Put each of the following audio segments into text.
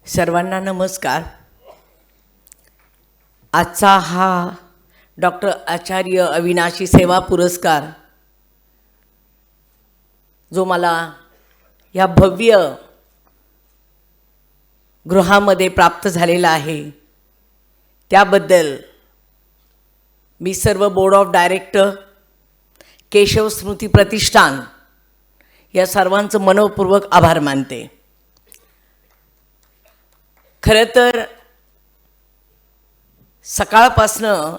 सर्वांना नमस्कार. आजचा हा डॉक्टर आचार्य अविनाशी सेवा पुरस्कार जो मला या भव्य गृहामध्ये प्राप्त झालेला आहे त्याबद्दल मी सर्व बोर्ड ऑफ डायरेक्टर, केशव स्मृती प्रतिष्ठान या सर्वांचं मनःपूर्वक आभार मानते. खरं तर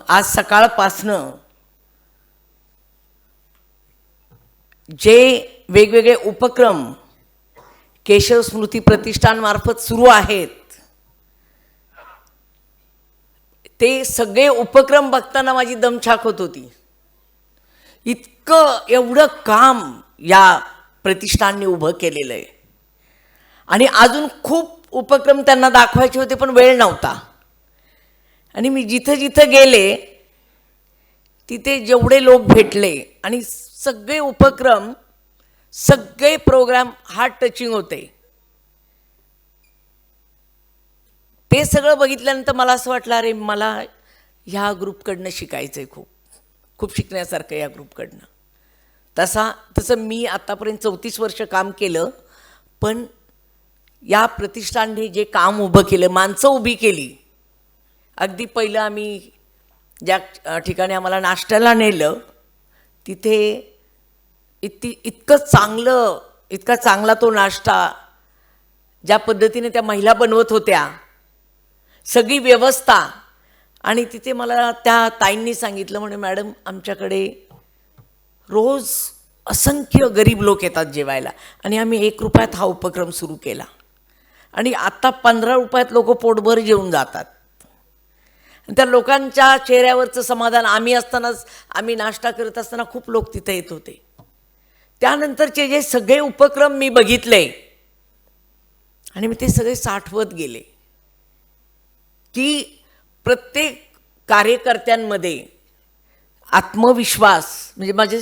आज सकाळपासनं जे वेगवेगळे उपक्रम केशव स्मृती प्रतिष्ठानमार्फत सुरू आहेत ते सगळे उपक्रम बघताना माझी दमछाक होत होती. एवढं काम या प्रतिष्ठानने उभं केलेलं आहे आणि अजून खूप उपक्रम त्यांना दाखवायचे होते पण वेळ नव्हता. आणि मी जिथं जिथं गेले तिथे जेवढे लोक भेटले आणि सगळे उपक्रम, सगळे प्रोग्राम हार्ट टचिंग होते. ते सगळं बघितल्यानंतर मला असं वाटलं अरे मला ह्या ग्रुपकडनं शिकायचं आहे. खूप शिकण्यासारखं या ग्रुपकडनं. तसं मी आत्तापर्यंत 34 वर्ष काम केलं, पण या प्रतिष्ठानने जे काम उभं केलं, माणसं उभी केली. अगदी पहिलं आम्ही ज्या ठिकाणी आम्हाला नाश्त्याला नेलं तिथे इतका चांगला तो नाश्ता, ज्या पद्धतीने त्या महिला बनवत होत्या, सगळी व्यवस्था. आणि तिथे मला त्या ताईंनी सांगितलं, म्हणे मॅडम आमच्याकडे रोज असंख्य गरीब लोक येतात जेवायला आणि आम्ही 1 रुपयात हा उपक्रम सुरू केला आणि आता 15 रुपयात लोक पोटभर जेवून जातात. त्या लोकांच्या चेहऱ्यावरचं समाधान, आम्ही नाश्ता करत असताना खूप लोक तिथे येत होते. त्यानंतरचे जे सगळे उपक्रम मी बघितले आणि मी ते सगळे साठवत गेले की प्रत्येक कार्यकर्त्यांमध्ये आत्मविश्वास, म्हणजे माझे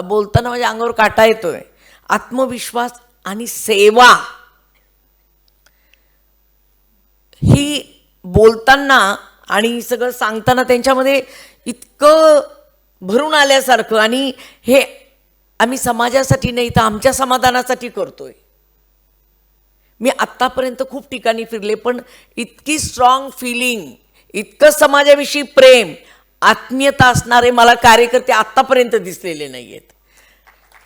बोलताना माझ्या अंगावर काटा येतोय, आत्मविश्वास आणि सेवा ही बोलताना आणि सगळं सांगताना त्यांच्यामध्ये इतकं भरून आल्यासारखं. आणि हे आम्ही समाजासाठी नाही तर आमच्या समाधानासाठी करतोय. मी आत्तापर्यंत खूप ठिकाणी फिरले पण इतकी स्ट्रॉंग फिलिंग, इतकं समाजाविषयी प्रेम, आत्मीयता असणारे मला कार्यकर्ते आत्तापर्यंत दिसलेले नाही आहेत.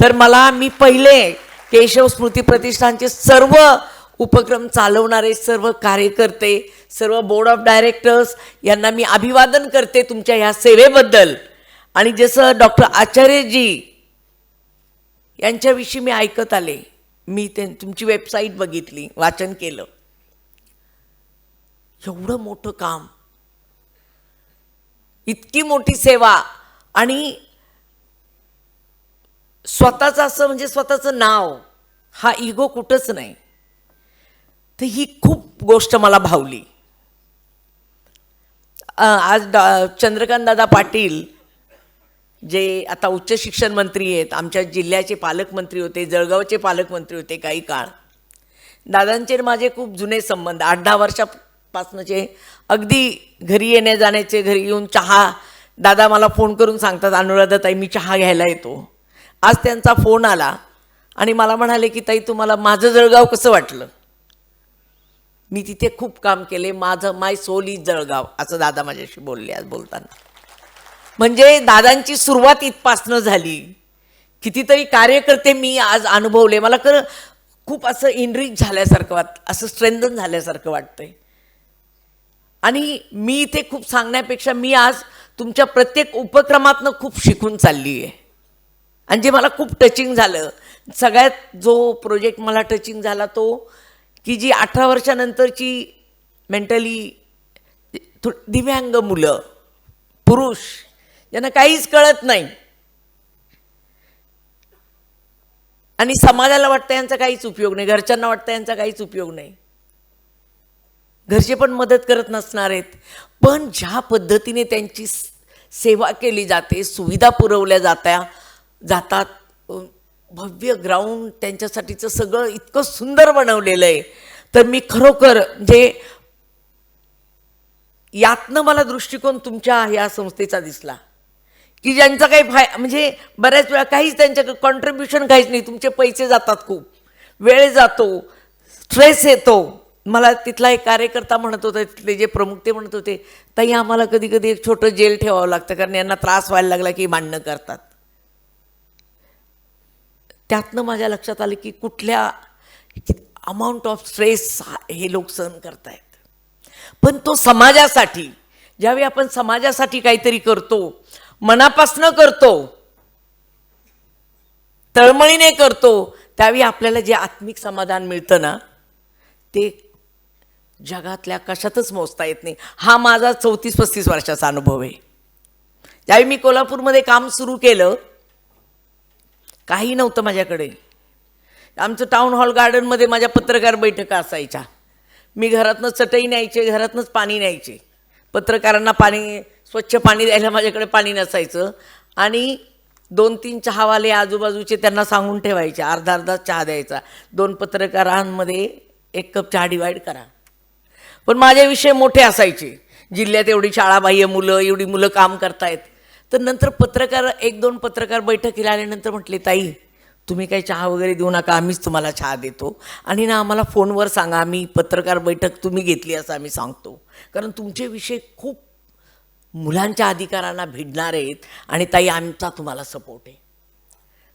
तर मी पहिले केशव स्मृती प्रतिष्ठानचे सर्व उपक्रम चालवणारे सर्व कार्यकर्ते, सर्व बोर्ड ऑफ डायरेक्टर्स यांना मी अभिवादन करते तुमच्या ह्या सेवेबद्दल. आणि जसं डॉक्टर आचार्यजी यांच्याविषयी मी ऐकत आले, मी तुमची वेबसाईट बघितली, वाचन केलं. एवढं मोठं काम, इतकी मोठी सेवा आणि स्वतःचं असं म्हणजे स्वतःचं नाव, हा इगो कुठंच नाही. तर ही खूप गोष्ट मला भावली. आज चंद्रकांत दादा पाटील जे आता उच्च शिक्षण मंत्री आहेत, आमच्या जिल्ह्याचे पालकमंत्री होते, जळगावचे पालकमंत्री होते काही काळ. दादांचे माझे खूप जुने संबंध, 8-10 वर्षापासूनचे. अगदी घरी येण्या जाण्याचे, घरी येऊन चहा, दादा मला फोन करून सांगतात अनुराधाताई मी चहा घ्यायला येतो. आज त्यांचा फोन आला आणि मला म्हणाले की ताई तुम्हाला माझं जळगाव कसं वाटलं. मी तिथे खूप काम केले, माय सोल इज जळगाव असं दादा माझ्याशी बोलले आज बोलताना. म्हणजे दादांची सुरुवात इथपासनं झाली. कितीतरी कार्यकर्ते मी आज अनुभवले. मला खूप असं इनरिच झाल्यासारखं असं स्ट्रेंथन झाल्यासारखं वाटतंय. आणि मी इथे खूप सांगण्यापेक्षा मी आज तुमच्या प्रत्येक उपक्रमातनं खूप शिकून चालली आहे. आणि जे मला खूप टचिंग झालं, सगळ्यात जो प्रोजेक्ट मला टचिंग झाला तो की जी 18 वर्षानंतरची मेंटली दिव्यांग मुलं, पुरुष ज्यांना काहीच कळत नाही आणि समाजाला वाटतं यांचा काहीच उपयोग नाही, घरच्यांना वाटतं यांचा काहीच उपयोग नाही, घरचे पण मदत करत नसणार आहेत, पण ज्या पद्धतीने त्यांची सेवा केली जाते, सुविधा पुरवल्या जातात, भव्य ग्राउंड त्यांच्यासाठीचं सगळं इतकं सुंदर बनवलेलं आहे. तर मी खरोखर म्हणजे यातनं मला दृष्टिकोन तुमच्या या संस्थेचा दिसला की ज्यांचा काही म्हणजे बऱ्याच वेळा काहीच त्यांच्याकडे कॉन्ट्रीब्युशन काहीच नाही, तुमचे पैसे जातात, खूप वेळ जातो, स्ट्रेस येतो. मला तिथला एक कार्यकर्ता म्हणत होता, तिथले जे प्रमुख ते म्हणत होते, ताई आम्हाला कधी कधी एक छोटं जेल ठेवावं लागतं कारण यांना त्रास व्हायला लागला की भांडणं करतात. त्यातनं माझ्या लक्षात आलं की कुठल्या अमाऊंट ऑफ स्ट्रेस हे लोक सहन करतायत. पण तो समाजासाठी, ज्यावेळी आपण समाजासाठी काहीतरी करतो, मनापासनं करतो, तळमळीने करतो, त्यावेळी आपल्याला जे आत्मिक समाधान मिळतं ना, ते जगातल्या कशातच मोजता येत नाही. हा माझा 34-35 वर्षाचा अनुभव आहे. ज्यावेळी मी कोल्हापूरमध्ये काम सुरू केलं, काही नव्हतं माझ्याकडे. आमचं टाऊन हॉल गार्डनमध्ये माझ्या पत्रकार बैठका असायच्या. मी घरातनं चटई न्यायचे, घरातनंच पाणी न्यायचे. पत्रकारांना पाणी, स्वच्छ पाणी द्यायला माझ्याकडे पाणी नसायचं. आणि 2-3 चहावाले आजूबाजूचे त्यांना सांगून ठेवायचे, अर्धा चहा द्यायचा, 2 पत्रकारांमध्ये 1 कप चहा डिवाईड करा. पण माझे विषय मोठे असायचे. जिल्ह्यात एवढी शाळाबाह्य मुलं, एवढी मुलं काम करतायत. तर नंतर 1-2 पत्रकार बैठकीला आल्यानंतर म्हटले, ताई तुम्ही काही चहा वगैरे देऊ नका, आम्हीच तुम्हाला चहा देतो. आणि ना आम्हाला फोनवर सांगा, आम्ही पत्रकार बैठक तुम्ही घेतली असं आम्ही सांगतो, कारण तुमचे विषय खूप मुलांच्या अधिकारांना भिडणार आहेत आणि ताई आमचा तुम्हाला सपोर्ट आहे.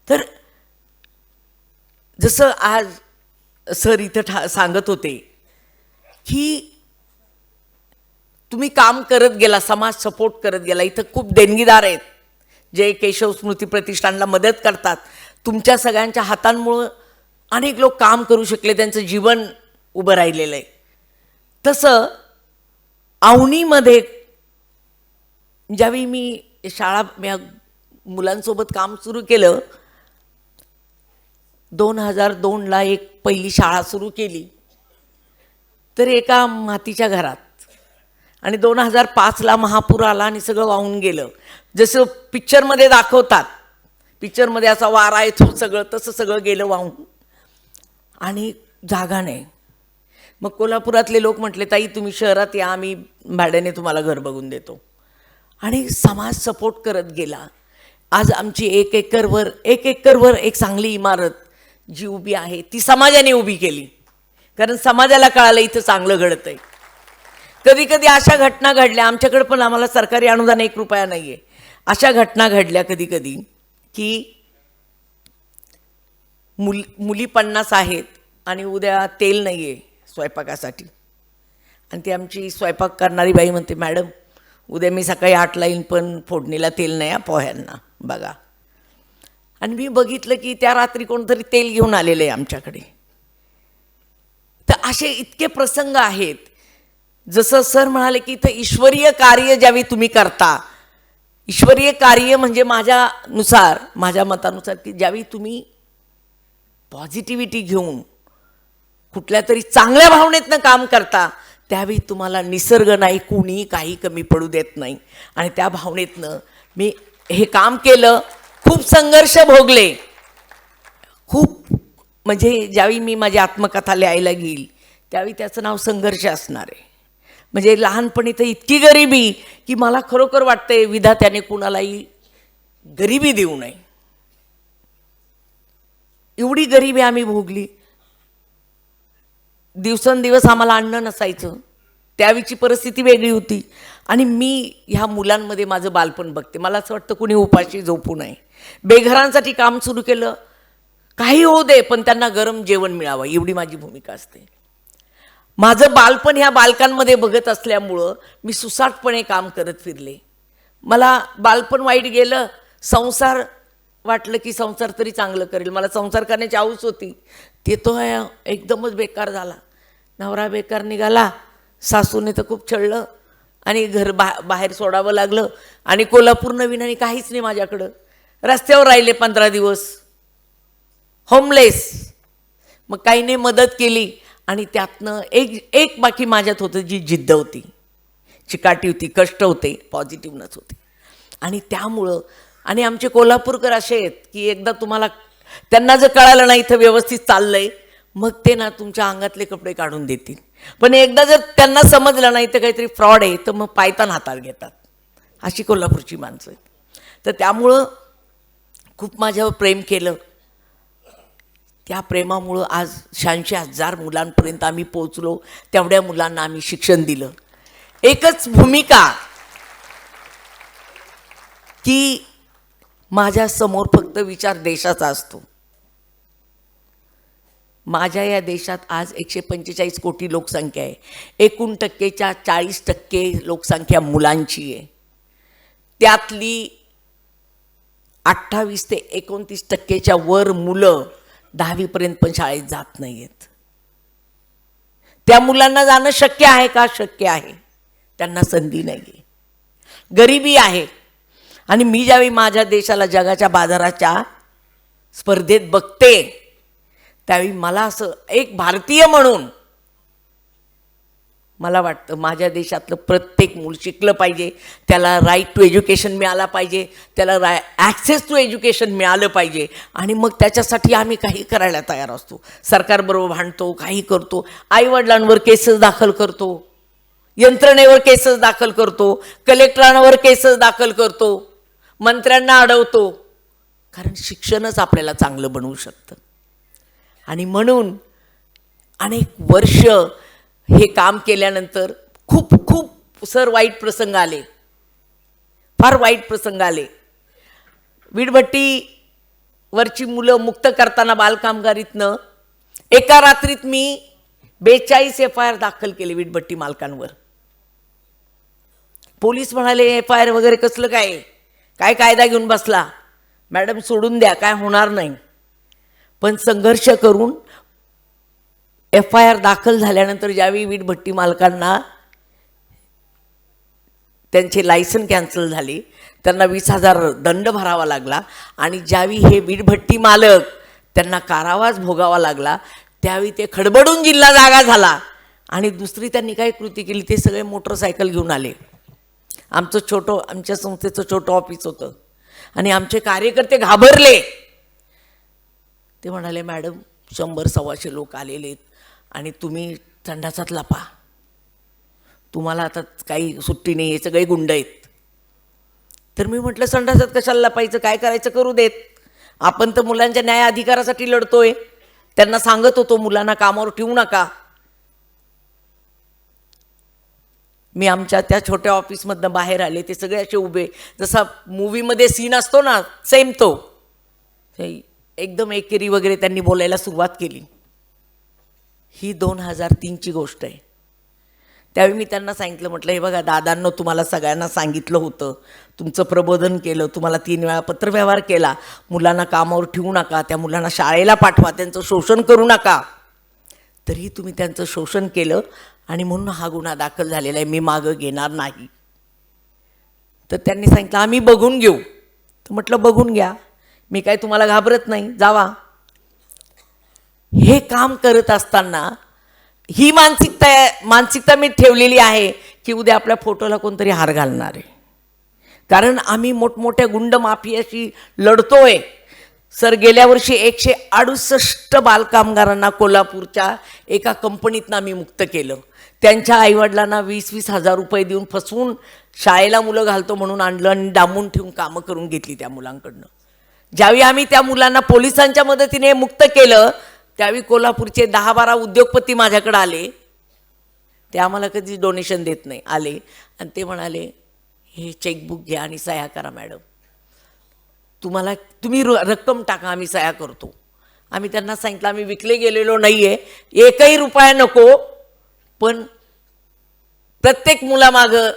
तर जसं आज सर इथं सांगत होते की तुम्ही काम करत गेला, समाज सपोर्ट करत गेला. इथं खूप देणगीदार आहेत जे केशव स्मृती प्रतिष्ठानला मदत करतात. तुमच्या सगळ्यांच्या हातांमुळं अनेक लोक काम करू शकले, त्यांचं जीवन उभं राहिलेलं आहे. तसं औनीमध्ये ज्यावेळी मी शाळा मुलांसोबत काम सुरू केलं, 2002ला एक पहिली शाळा सुरू केली, तर एका मातीच्या घरात. आणि 2005ला महापूर आला आणि सगळं वाहून गेलं. जसं पिक्चरमध्ये दाखवतात, पिक्चरमध्ये असा वारा येतो सगळं, तसं सगळं गेलं वाहून आणि जागा नाही. मग कोल्हापुरातले लोक म्हटले, ताई तुम्ही शहरात या, आम्ही भाड्याने तुम्हाला घर बघून देतो. आणि समाज सपोर्ट करत गेला. आज आमची 1 एकरवर एक चांगली इमारत जी उभी आहे ती समाजाने उभी केली, कारण समाजाला कळालं इथं चांगलं घडत आहे. कधी कधी अशा घटना घडल्या, आमच्याकडे पण आम्हाला सरकारी अनुदान 1 रुपया नाही आहे. अशा घटना घडल्या कधी कधी की मुली 50 आहेत आणि उद्या तेल नाही आहे स्वयंपाकासाठी. आणि ती आमची स्वयंपाक करणारी बाई म्हणते, मॅडम उद्या मी सकाळी 8ला येईन पण फोडणीला तेल नाही पोह्यांना बघा. आणि मी बघितलं की त्या रात्री कोणतरी तेल घेऊन आलेलं आहे आमच्याकडे. तर असे इतके प्रसंग आहेत. जसं सर म्हणाले की इथं ईश्वरीय कार्य ज्यावेळी तुम्ही करता, ईश्वरीय कार्य म्हणजे माझ्या मतानुसार की ज्यावेळी तुम्ही पॉझिटिव्हिटी घेऊन कुठल्या तरी चांगल्या भावनेतनं काम करता, त्यावेळी तुम्हाला निसर्ग नाही, कुणीही काही कमी पडू देत नाही. आणि त्या भावनेतनं मी हे काम केलं, खूप संघर्ष भोगले. खूप म्हणजे ज्यावेळी मी माझी आत्मकथा लिहायला घेईल त्यावेळी त्याचं नाव संघर्ष असणार आहे. म्हणजे लहानपणी तर इतकी गरिबी की मला खरोखर वाटतंय विधात्याने कुणालाही गरिबी देऊ नये, एवढी गरिबी आम्ही भोगली. दिवसेंदिवस आम्हाला अन्न नसायचं, त्यावेळीची परिस्थिती वेगळी होती. आणि मी ह्या मुलांमध्ये माझं बालपण बघते. मला असं वाटतं कुणी उपाशी झोपू नये. बेघरांसाठी काम सुरू केलं, काही होऊ दे पण त्यांना गरम जेवण मिळावं, एवढी माझी भूमिका असते. माझं बालपण ह्या बालकांमध्ये बघत असल्यामुळं मी सुसाटपणे काम करत फिरले. मला बालपण वाईट गेलं, संसार वाटलं की संसार तरी चांगलं करेल, मला संसार करण्याची हौस होती, ते तो एकदमच बेकार झाला. नवरा बेकार निघाला, सासूने तर खूप छळलं आणि घर बाहेर सोडावं लागलं. आणि कोल्हापूर नवीन आणि काहीच नाही माझ्याकडं, रस्त्यावर राहिले 15 दिवस, होमलेस. मग काहीने मदत केली आणि त्यातनं एक बाकी माझ्यात होतं, जी जिद्द होती, चिकाटी होती, कष्ट होते, पॉझिटिव्हनेस होते. आणि त्यामुळं आणि आमचे कोल्हापूरकर असे आहेत की एकदा त्यांना जर कळालं नाही इथं व्यवस्थित चाललंय, मग ते ना तुमच्या अंगातले कपडे काढून देतील. पण एकदा जर त्यांना समजलं नाही तर काहीतरी फ्रॉड आहे तर मग पायतान हातात घेतात. अशी कोल्हापूरची माणसं आहेत. तर त्यामुळं खूप माझ्यावर प्रेम केलं. त्या प्रेमामुळं आज 86,000 मुलांपर्यंत आम्ही पोचलो. तेवढ्या मुलांना आम्ही शिक्षण दिलं. एकच भूमिका की माझ्या समोर फक्त विचार देशाचा असतो. माझ्या या देशात आज 145 कोटी लोकसंख्या आहे. 1% 40% लोकसंख्या मुलांची आहे. त्यातली 28 ते 29% वर मुलं 10वीपर्यंत पण शाळेत जात नाही आहेत. त्या मुलांना जाणं शक्य आहे का? शक्य आहे. त्यांना संधी नाही आहे. गरिबी आहे. आणि मी ज्यावेळी माझ्या देशाला जगाच्या बाजाराच्या स्पर्धेत बघते त्यावेळी मला असं एक भारतीय म्हणून मला वाटतं माझ्या देशातलं प्रत्येक मूल शिकलं पाहिजे. त्याला राईट टू एज्युकेशन मिळाला पाहिजे. त्याला ॲक्सेस टू एज्युकेशन मिळालं पाहिजे. आणि मग त्याच्यासाठी आम्ही काही करायला तयार असतो. सरकारबरोबर भांडतो, काही करतो, आईवडिलांवर केसेस दाखल करतो, यंत्रणेवर केसेस दाखल करतो, कलेक्टरांवर केसेस दाखल करतो, मंत्र्यांना अडवतो. कारण शिक्षणच आपल्याला चांगलं बनवू शकतं. आणि म्हणून अनेक वर्ष हे काम केल्यानंतर खूप खूप सर वाईट प्रसंग आले. फार वाईट प्रसंग आले. वीटभट्टीवरची मुलं मुक्त करताना बालकामगारीतनं एका रात्रीत मी 42 FIR दाखल केले वीटभट्टी मालकांवर. पोलीस म्हणाले FIR वगैरे कसलं काय, काय कायदा घेऊन बसला, मॅडम सोडून द्या, काय होणार नाही. पण संघर्ष करून FIR दाखल झाल्यानंतर ज्यावेळी वीटभट्टी मालकांना त्यांचे लायसन कॅन्सल झाले, त्यांना 20,000 दंड भरावा लागला. आणि ज्यावेळी हे वीटभट्टी मालक त्यांना कारावास भोगावा लागला त्यावेळी ते खडबडून जिल्हा जागा झाला. आणि दुसरी त्यांनी काय कृती केली, ते सगळे मोटरसायकल घेऊन आले. आमच्या संस्थेचं छोटं ऑफिस होतं. आणि आमचे कार्यकर्ते घाबरले. ते म्हणाले मॅडम 100-125 लोक आलेले आहेत आणि तुम्ही संडासात लपा, तुम्हाला आता काही सुट्टी नाही, हे सगळे गुंड आहेत. तर मी म्हटलं संडासात कशाला लपायचं, काय करायचं करू देत. आपण तर मुलांच्या न्याय अधिकारासाठी लढतोय. त्यांना सांगत होतो मुलांना कामावर ठेवू नका. मी आमच्या त्या छोट्या ऑफिसमधनं बाहेर आले, ते सगळे असे उभे, जसा मूवीमध्ये सीन असतो ना सेम तो. एकदम एकेरी वगैरे त्यांनी बोलायला सुरुवात केली. ही 2003ची गोष्ट आहे. त्यावेळी मी त्यांना सांगितलं, म्हटलं हे बघा दादांनो, तुम्हाला सगळ्यांना सांगितलं होतं, तुमचं प्रबोधन केलं, तुम्हाला 3 वेळा पत्रव्यवहार केला, मुलांना कामावर ठेवू नका, त्या मुलांना शाळेला पाठवा, त्यांचं शोषण करू नका. तरी तुम्ही त्यांचं शोषण केलं आणि म्हणून हा गुन्हा दाखल झालेला आहे, मी मागं घेणार नाही. तर त्यांनी सांगितलं आम्ही बघून घेऊ. तर म्हटलं बघून घ्या, मी काय तुम्हाला घाबरत नाही, जावा. हे काम करत असताना ही मानसिकता मी ठेवलेली आहे की उद्या आपल्या फोटोला कोणतरी हार घालणार आहे. कारण आम्ही मोठमोठ्या गुंड माफियाशी लढतोय. सर गेल्या वर्षी 168 बालकामगारांना कोल्हापूरच्या एका कंपनीतनं आम्ही मुक्त केलं. त्यांच्या आईवडिलांना 20-20 हजार रुपये देऊन फसवून शाळेला मुलं घालतो म्हणून आणलं आणि डांबून ठेवून कामं करून घेतली त्या मुलांकडनं. ज्यावेळी आम्ही त्या मुलांना पोलिसांच्या मदतीने मुक्त केलं त्यावेळी कोल्हापूरचे 10-12 उद्योगपती माझ्याकडे आले. ते आम्हाला कधी डोनेशन देत नाही, आले आणि ते म्हणाले हे चेकबुक घ्या आणि सह्या करा मॅडम, तुम्ही रक्कम टाका, आम्ही सह्या करतो. आम्ही त्यांना सांगितलं आम्ही विकले गेलेलो नाही आहे, 1ही रुपया नको, पण प्रत्येक मुलामागं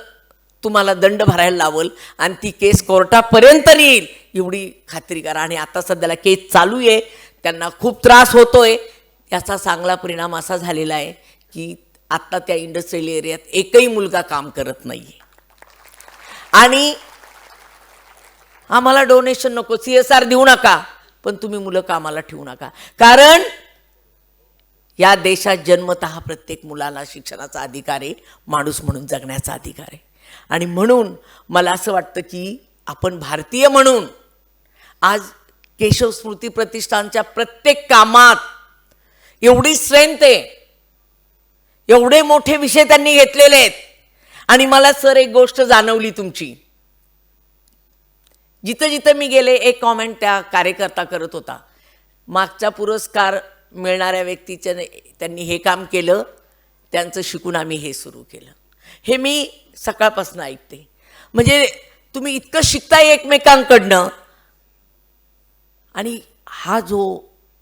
तुम्हाला दंड भरायला लावल आणि ती केस कोर्टापर्यंत नेईल एवढी खात्री करा. आणि आता सध्याला केस चालू आहे, त्यांना खूप त्रास होतोय. याचा चांगला परिणाम असा झालेला आहे की आत्ता त्या इंडस्ट्रियल एरियात एकही मुलगा काम करत नाही आहे. आणि आम्हाला डोनेशन नको, CSR देऊ नका, पण तुम्ही मुलं कामाला ठेवू नका. कारण या देशात जन्मतः प्रत्येक मुलाला शिक्षणाचा अधिकार आहे, माणूस म्हणून जगण्याचा अधिकार आहे. आणि म्हणून मला असं वाटतं की आपण भारतीय म्हणून आज केशव स्मृती प्रतिष्ठानच्या प्रत्येक कामात एवढी स्ट्रेंथ आहे, एवढे मोठे विषय त्यांनी घेतलेले आहेत. आणि मला सर एक गोष्ट जाणवली तुमची, जिथं जिथं मी गेले एक कॉमेंट त्या कार्यकर्ता करत होता, मागचा पुरस्कार मिळणाऱ्या व्यक्तीच्या त्यांनी हे काम केलं, त्यांचं शिकून आम्ही हे सुरू केलं. हे मी सकाळपासून ऐकते. म्हणजे तुम्ही इतकं शिकताय एकमेकांकडनं, आणि हा जो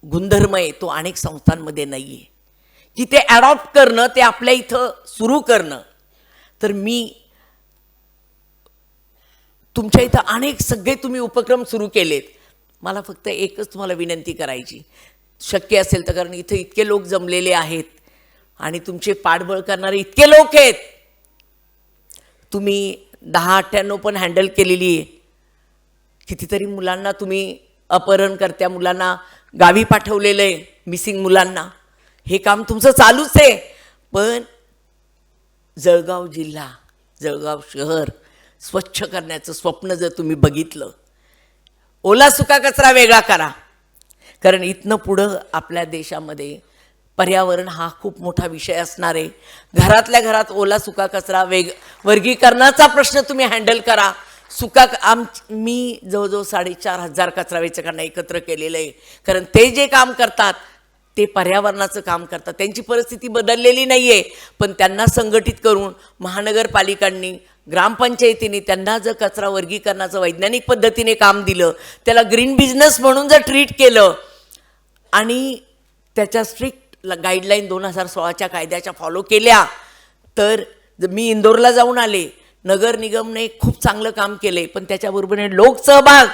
गुणधर्म आहे तो अनेक संस्थांमध्ये नाही आहे की ते ॲडॉप्ट करणं, ते आपल्या इथं सुरू करणं. तर मी तुमच्या इथं अनेक सगळे तुम्ही उपक्रम सुरू केलेत. मला फक्त एकच तुम्हाला विनंती करायची, शक्य असेल तर, कारण इथं इतके लोक जमलेले आहेत आणि तुमचे पाठबळ करणारे इतके लोक आहेत. तुम्ही 1098 पण हँडल केलेली आहे. कितीतरी मुलांना तुम्ही अपहरणकर्त्या मुलांना गावी पाठवलेलं आहे, मिसिंग मुलांना. हे काम तुमचं चालूच आहे. पण जळगाव जिल्हा, जळगाव शहर स्वच्छ करण्याचं स्वप्न जर तुम्ही बघितलं, ओला सुका कचरा वेगळा करा. कारण इथनं पुढं आपल्या देशामध्ये पर्यावरण हा खूप मोठा विषय असणार आहे. घरातल्या घरात ओला सुका कचरा वर्गीकरणाचा प्रश्न तुम्ही हँडल करा. मी जवळजवळ 4,500 कचरा वेचकांना एकत्र केलेलं आहे. कारण ते जे काम करतात ते पर्यावरणाचं काम करतात. त्यांची परिस्थिती बदललेली नाही आहे, पण त्यांना संघटित करून महानगरपालिकांनी, ग्रामपंचायतींनी त्यांना जर कचरा वर्गीकरणाचं वैज्ञानिक पद्धतीने काम दिलं, त्याला ग्रीन बिझनेस म्हणून जर ट्रीट केलं आणि त्याच्या स्ट्रिक्ट गाईडलाईन 2016च्या कायद्याच्या फॉलो केल्या, तर मी इंदोरला जाऊन आले. नगर निगमने खूप चांगलं काम केले, पण त्याच्याबरोबरने लोकसहभाग,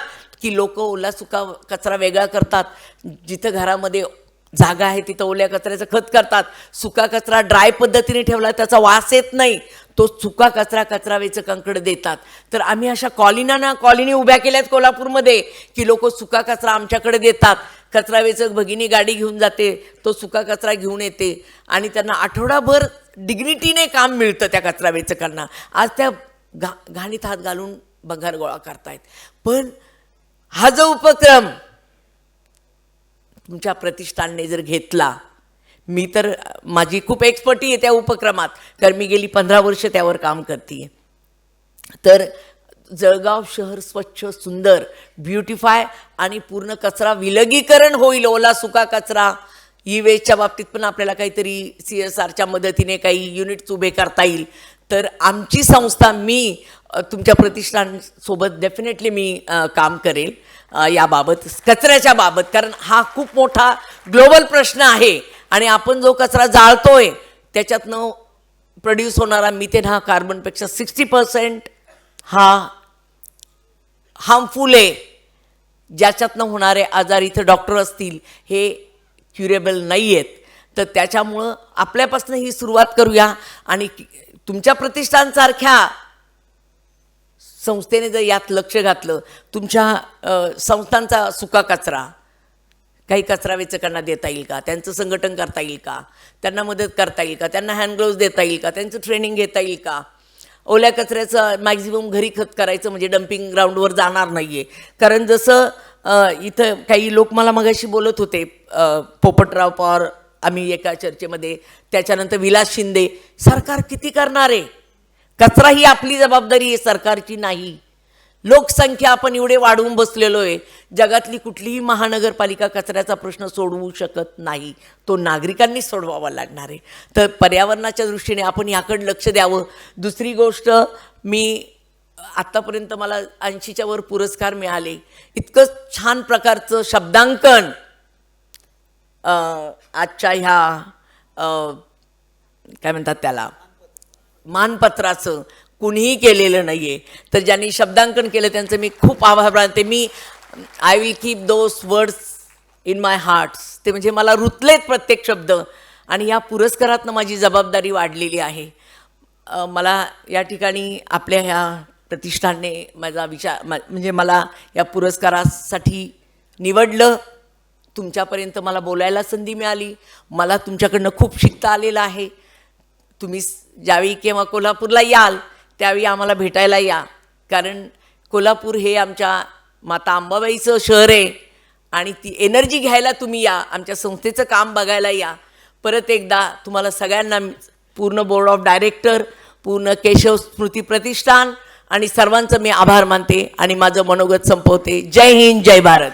की लोक ओला सुका कचरा वेगळा करतात. जिथं घरामध्ये जागा आहे तिथं ओल्या कचऱ्याचं खत करतात. सुका कचरा ड्राय पद्धतीने ठेवला त्याचा वास येत नाही, तो सुका कचरा कचरा वेचकांकडे देतात. तर आम्ही अशा कॉलनी उभ्या केल्यात कोल्हापूरमध्ये, की लोक सुका कचरा आमच्याकडे देतात. कचरा वेचक भगिनी गाडी घेऊन जाते, तो सुका कचरा घेऊन येते आणि त्यांना आठवडाभर डिग्निटीने काम मिळतं त्या कचरा वेचकांना. आज त्या घाणीत हात घालून भंगार गोळा करतायत. पण हा जो उपक्रम तुमच्या प्रतिष्ठानने जर घेतला, मी तर माझी खूप एक्सपर्टी आहे त्या उपक्रमात, कारण मी गेली 15 वर्ष त्यावर काम करते. तर जळगाव शहर स्वच्छ, सुंदर, ब्युटिफाय आणि पूर्ण कचरा विलगीकरण होईल. ओला सुका कचरा ई वेस्टच्या बाबतीत पण आपल्याला काहीतरी CSRच्या मदतीने काही युनिट्स उभे करता येईल. तर आमची संस्था, मी तुमच्या प्रतिष्ठानसोबत डेफिनेटली मी काम करेल याबाबत, कचऱ्याच्या बाबत. कारण हा खूप मोठा ग्लोबल प्रश्न आहे आणि आपण जो कचरा जाळतोय त्याच्यातनं प्रोड्यूस होणारा मिथेन हा कार्बनपेक्षा 60% हा हार्मफुल आहे. ज्याच्यातनं होणारे आजार, इथं डॉक्टर असतील, हे क्युरेबल नाही आहेत. तर त्याच्यामुळं आपल्यापासून ही सुरुवात करूया. आणि तुमच्या प्रतिष्ठानसारख्या संस्थेने जर यात लक्ष घातलं, तुमच्या संस्थांचा सुका कचरा काही कचरा वेचकांना देता येईल का, त्यांचं संघटन करता येईल का, त्यांना मदत करता येईल का, त्यांना हँड ग्लोव्ज देता येईल का, त्यांचं ट्रेनिंग घेता येईल का. ओल्या कचऱ्याचं मॅक्झिमम घरी खत करायचं, म्हणजे डम्पिंग ग्राउंडवर जाणार नाही आहे. कारण जसं इथं काही लोक मला मगाशी बोलत होते, पोपटराव पवार, आम्ही एका चर्चेमध्ये, त्याच्यानंतर विलास शिंदे, सरकार किती करणार आहे. कचरा ही आपली जबाबदारी आहे, सरकारची नाही. लोकसंख्या आपण एवढे वाढवून बसलेलो आहे, जगातली कुठलीही महानगरपालिका कचऱ्याचा प्रश्न सोडवू शकत नाही, तो नागरिकांनी सोडवावा लागणार आहे. तर पर्यावरणाच्या दृष्टीने आपण याकडे लक्ष द्यावं. दुसरी गोष्ट, मी आत्तापर्यंत मला 80च्या वर पुरस्कार मिळाले. इतकं छान प्रकारचं शब्दांकन आजच्या ह्या काय म्हणतात त्याला, मानपत्राचं कुणीही केलेलं नाही आहे. तर ज्यांनी शब्दांकन केलं त्यांचं मी खूप आभार मानते. I will keep those words in my hearts. ते म्हणजे मला रुतलेत प्रत्येक शब्द, आणि या पुरस्कारातनं माझी जबाबदारी वाढलेली आहे. मला या ठिकाणी आपल्या ह्या प्रतिष्ठानने माझा म्हणजे मला या पुरस्कारासाठी निवडलं. तुमच्यापर्यंत मला बोलायला संधी मिळाली. मला तुमच्याकडनं खूप शिकता आलेलं आहे. तुम्ही ज्यावेळी केव्हा कोल्हापूरला याल त्यावेळी आम्हाला भेटायला या, कारण कोल्हापूर हे आमच्या माता अंबाबाईचं शहर आहे. आणि ती एनर्जी घ्यायला तुम्ही या, आमच्या संस्थेचं काम बघायला या. परत एकदा तुम्हाला सगळ्यांना पूर्ण बोर्ड ऑफ डायरेक्टर, पूर्ण केशव स्मृती प्रतिष्ठान आणि सर्वांचं मी आभार मानते आणि माझं मनोगत संपवते. जय हिंद, जय भारत.